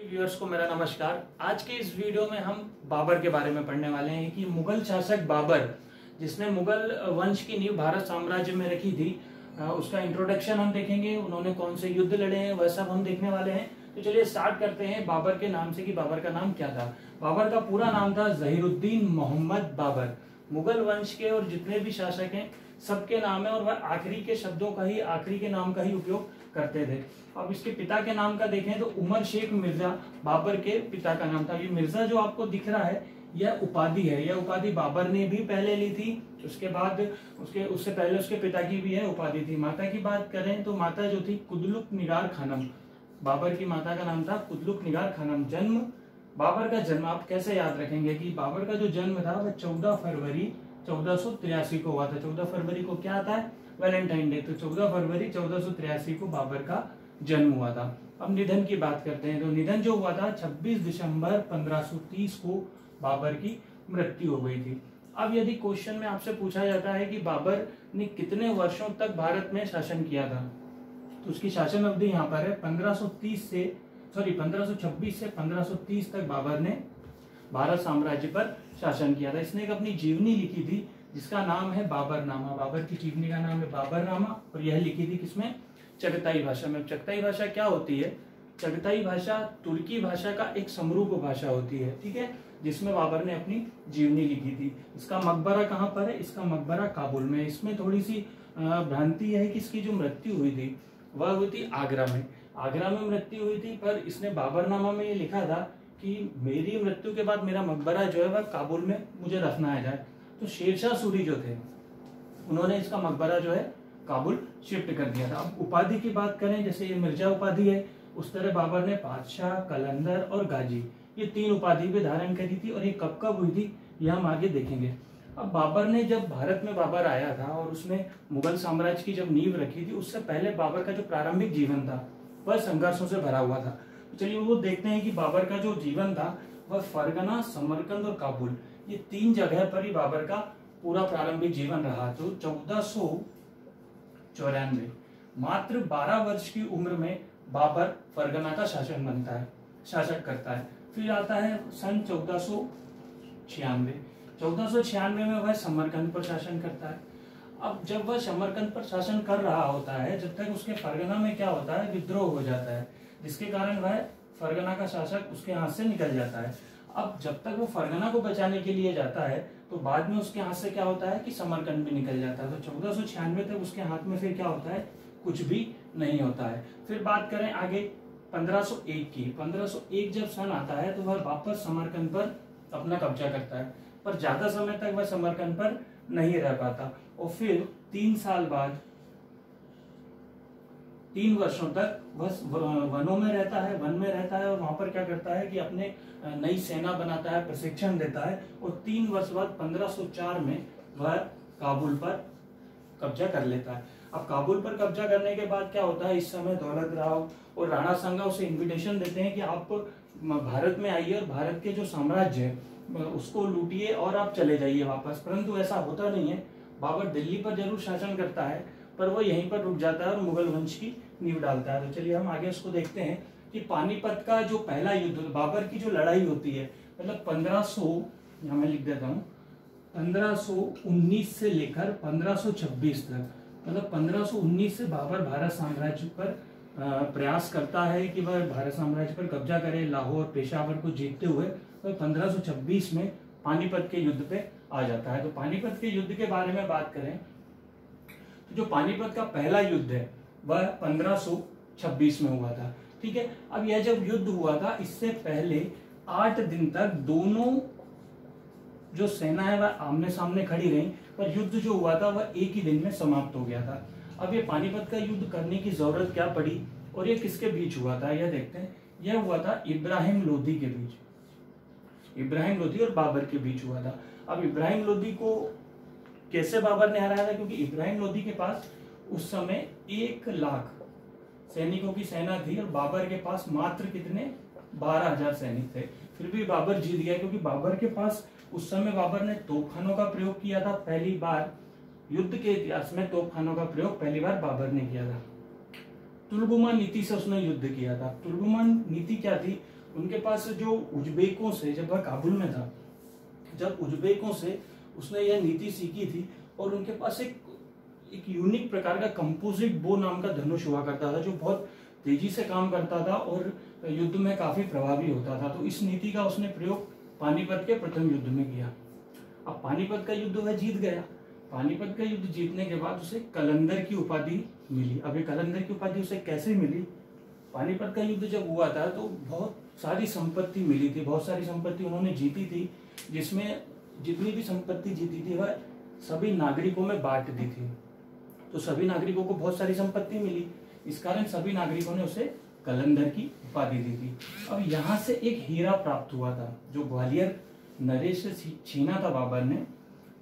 Viewers को मेरा नमस्कार। आज के इस वीडियो में हम बाबर के बारे में पढ़ने वाले हैं कि मुगल शासक बाबर, जिसने मुगल वंश की नींव भारत साम्राज्य में रखी थी, उसका इंट्रोडक्शन हम देखेंगे। उन्होंने कौन से युद्ध लड़े हैं वह सब हम देखने वाले हैं। तो चलिए स्टार्ट करते हैं बाबर के नाम से कि बाबर का नाम क्या था। बाबर का पूरा नाम था जहीरुद्दीन मोहम्मद बाबर। मुगल वंश के और जितने भी शासक हैं सबके नाम है और वह आखिरी के शब्दों का ही, आखिरी के नाम का ही उपयोग करते थे। अब इसके पिता के नाम का देखें तो उमर शेख मिर्जा बाबर के पिता का नाम था। ये मिर्जा जो आपको दिख रहा है यह उपाधि है। यह उपाधि बाबर ने भी पहले ली थी, उसके बाद उससे पहले उसके पिता की भी यह उपाधि थी। माता की बात करें तो माता जो थी कुतलुक निगार खानम, बाबर की माता का नाम था कुतलुक निगार खानम। जन्म, बाबर का जन्म आप कैसे याद रखेंगे कि बाबर का जो जन्म था वह 14 फरवरी 1483 को हुआ था। 14 फरवरी को क्या आता है? Valentine day. तो 14 फरवरी 1483 को बाबर का जन्म हुआ था। अब निधन की बात करते हैं तो निधन जो हुआ था 26 दिसंबर 1530 को बाबर की मृत्यु हो गई थी। अब यदि क्वेश्चन में आपसे पूछा जाता है कि बाबर ने कितने वर्षों तक भारत में शासन किया था, तो उसकी शासन अवधि यहाँ पर है 1526 से 1530 तक बाबर ने भारत साम्राज्य पर शासन किया था। इसने एक अपनी जीवनी लिखी थी जिसका नाम है बाबरनामा। बाबर की जीवनी का नाम है बाबरनामा और यह लिखी थी किसमें? चगताई भाषा में। चगताई भाषा क्या होती है? चगताई भाषा तुर्की भाषा का एक समरूप भाषा होती है, ठीक है, जिसमें बाबर ने अपनी जीवनी लिखी थी। इसका मकबरा कहाँ पर है? इसका मकबरा काबुल में। इसमें थोड़ी सी भ्रांति है कि इसकी जो मृत्यु हुई थी वह हुई थी आगरा में। आगरा में मृत्यु हुई थी, पर इसने बाबरनामा में ये लिखा था कि मेरी मृत्यु के बाद मेरा मकबरा जो है वह काबुल में मुझे दफनाया जाए। तो शेरशाह सूरी जो थे उन्होंने इसका मकबरा जो है काबुल शिफ्ट कर दिया था। अब उपाधि की बात करें, जैसे ये मिर्जा उपाधि है, उस तरह बाबर ने बादशाह, कलंदर और गाजी, ये 3 उपाधि भी धारण करी थी। और ये कब कब हुई थी यह हम आगे देखेंगे। अब बाबर ने जब भारत में बाबर आया था और उसने मुगल साम्राज्य की जब नींव रखी थी, उससे पहले बाबर का जो प्रारंभिक जीवन था वह संघर्षों से भरा हुआ था। चलिए वो देखते हैं कि बाबर का जो जीवन था वह फरगना, समरकंद और काबुल, ये 3 जगह पर ही बाबर का पूरा प्रारंभिक जीवन रहा। तो 1494 मात्र 12 वर्ष की उम्र में बाबर फरगना का शासक करता है। फिर आता है सन 1496 में वह समरकंद पर शासन करता है। अब जब वह समरकंद पर शासन कर रहा होता है, जब तक उसके फरगना में क्या होता है, विद्रोह हो जाता है, जिसके कारण वह फरगना का शासक उसके हाथ से निकल जाता है। अब जब तक वो फरगना को बचाने के लिए जाता है तो बाद में उसके हाथ से क्या होता है कि समरकंद भी निकल जाता है। तो 1496 तक उसके हाथ में फिर क्या होता है? कुछ भी नहीं होता है। फिर बात करें आगे 1501 की। 1501 जब सन आता है तो वह वापस समरकंद पर अपना कब्जा करता है, पर ज्यादा समय तक वह समरकंद पर नहीं रह पाता और फिर 3 साल बाद 3 वर्षों तक वह वनों में रहता है, वन में रहता है और वहां पर क्या करता है कि अपने नई सेना बनाता है, प्रशिक्षण देता है और 3 वर्ष बाद 1504 में वह काबुल पर कब्जा कर लेता है। अब काबुल पर कब्जा करने के बाद क्या होता है, इस समय दौलत राव और राणा सांगा उसे इन्विटेशन देते हैं कि आप भारत में आइए और भारत के जो साम्राज्य है उसको लूटिए और आप चले जाइए वापस। परंतु ऐसा होता नहीं है। बाबर दिल्ली पर जरूर शासन करता है पर वो यहीं पर रुक जाता है और मुगल वंश की नींव डालता है। तो चलिए हम आगे उसको देखते हैं कि पानीपत का जो पहला युद्ध, बाबर की जो लड़ाई होती है, मतलब 1500, यहाँ मैं लिख देता हूँ, 1519 से लेकर 1526 तक, मतलब 1519 से बाबर भारत साम्राज्य पर प्रयास करता है कि वह भारत साम्राज्य पर कब्जा करे, लाहौर, पेशावर को जीतते हुए वह 1526 में पानीपत के युद्ध पे आ जाता है। तो पानीपत के युद्ध के बारे में बात करें तो जो पानीपत का पहला युद्ध है वह 1526 में हुआ था, ठीक है। अब यह जब युद्ध हुआ था इससे पहले 8 दिन तक दोनों जो सेना है वह आमने सामने खड़ी रही, पर युद्ध जो हुआ था वह एक ही दिन में समाप्त हो गया था। अब ये पानीपत का युद्ध करने की जरूरत क्या पड़ी और ये किसके बीच हुआ था यह देखते हैं। यह हुआ था इब्राहिम लोदी के बीच, इब्राहिम लोदी और बाबर के बीच हुआ था। अब इब्राहिम लोदी को कैसे बाबर ने हराया था? क्योंकि इब्राहिम लोदी के पास उस समय 1 लाख सैनिकों की सेना थी और बाबर के पास मात्र कितने 12,000 सैनिक थे। फिर भी बाबर जीत गया क्योंकि बाबर के पास उस समय बाबर ने तोपखानों का प्रयोग किया था। पहली बार युद्ध के इतिहास में तोपखानों का प्रयोग पहली बार बाबर ने किया था। तुलगुमा नीति से उसने युद्ध किया था। तुलगुमा नीति क्या थी? उनके पास जो उज्बेकों से, जब वह काबुल में था, जब उज्बेकों से उसने यह नीति सीखी थी, और उनके पास एक यूनिक प्रकार का कंपोजिट बो नाम का धनुष हुआ करता था जो बहुत तेजी से काम करता था और युद्ध में काफी प्रभावी होता था। तो इस नीति का उसने प्रयोग पानीपत के प्रथम युद्ध में किया। अब पानीपत का युद्ध वह जीत गया। पानीपत का युद्ध जीतने के बाद उसे कलंदर की उपाधि मिली। अब ये कलंदर की उपाधि उसे कैसे मिली? पानीपत का युद्ध जब हुआ था तो बहुत सारी संपत्ति मिली थी, बहुत सारी संपत्ति उन्होंने जीती थी, जिसमें जितनी भी संपत्ति जीती थी वह सभी नागरिकों में बांट दी थी। तो सभी नागरिकों को बहुत सारी संपत्ति मिली, इस कारण सभी नागरिकों ने उसे कलंदर की उपाधि दी थी। अब यहाँ से एक हीरा प्राप्त हुआ था जो ग्वालियर नरेश से छीना था बाबर ने।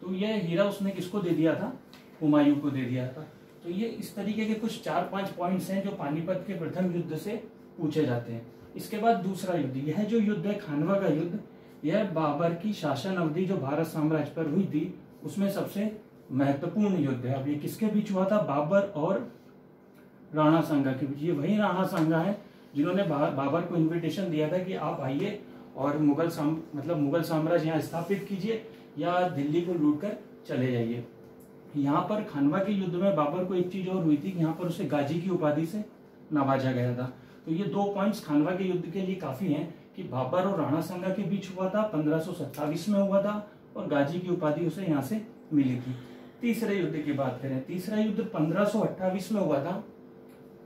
तो यह हीरा उसने किसको दे दिया था? हुमायूं को दे दिया था। तो ये इस तरीके के कुछ 4-5 पॉइंट्स हैं जो पानीपत के प्रथम युद्ध से पूछे जाते हैं। इसके बाद दूसरा युद्ध, यह जो युद्ध है खानवा का युद्ध, यह बाबर की शासन अवधि जो भारत साम्राज्य पर हुई थी उसमें सबसे महत्वपूर्ण युद्ध है। अब ये किसके बीच हुआ था? बाबर और राणा सांगा के बीच। ये वही राणा सांगा है जिन्होंने बाबर को इन्विटेशन दिया था कि आप आइए और मुगल साम्राज्य यहाँ स्थापित कीजिए या दिल्ली को लूट कर चले जाइए। यहाँ पर खानवा के युद्ध में बाबर को एक चीज और हुई थी कि यहाँ पर उसे गाजी की उपाधि से नवाजा गया था। तो ये 2 पॉइंट्स खानवा के युद्ध के लिए काफी हैं कि बाबर और राणा सांगा के बीच हुआ था, 1527 में हुआ था, और गाजी की उपाधि उसे यहाँ से मिली थी। तीसरे युद्ध की बात करें, तीसरा युद्ध 1528 में हुआ था,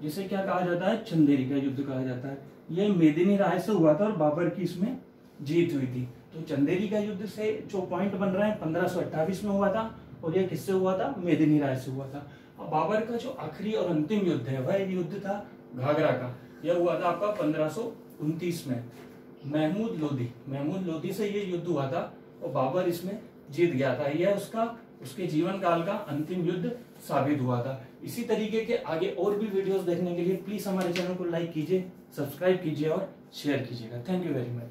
जिसे क्या कहा जाता है? चंदेरी का युद्ध कहा जाता है। यह मेदिनी राय से हुआ था और बाबर की इसमें जीत हुई थी। तो चंदेरी का युद्ध से जो पॉइंट बन रहा है 1528 में हुआ था, और यह किससे हुआ था? मेदिनी राय से हुआ था। अब बाबर का जो आखिरी और अंतिम युद्ध है वह युद्ध था घाघरा का। यह हुआ था आपका 1529 में। महमूद लोधी से ये युद्ध हुआ था और बाबर इसमें जीत गया था। यह उसके जीवन काल का अंतिम युद्ध साबित हुआ था। इसी तरीके के आगे और भी वीडियोस देखने के लिए प्लीज हमारे चैनल को लाइक कीजिए, सब्सक्राइब कीजिए और शेयर कीजिएगा। Thank you very much.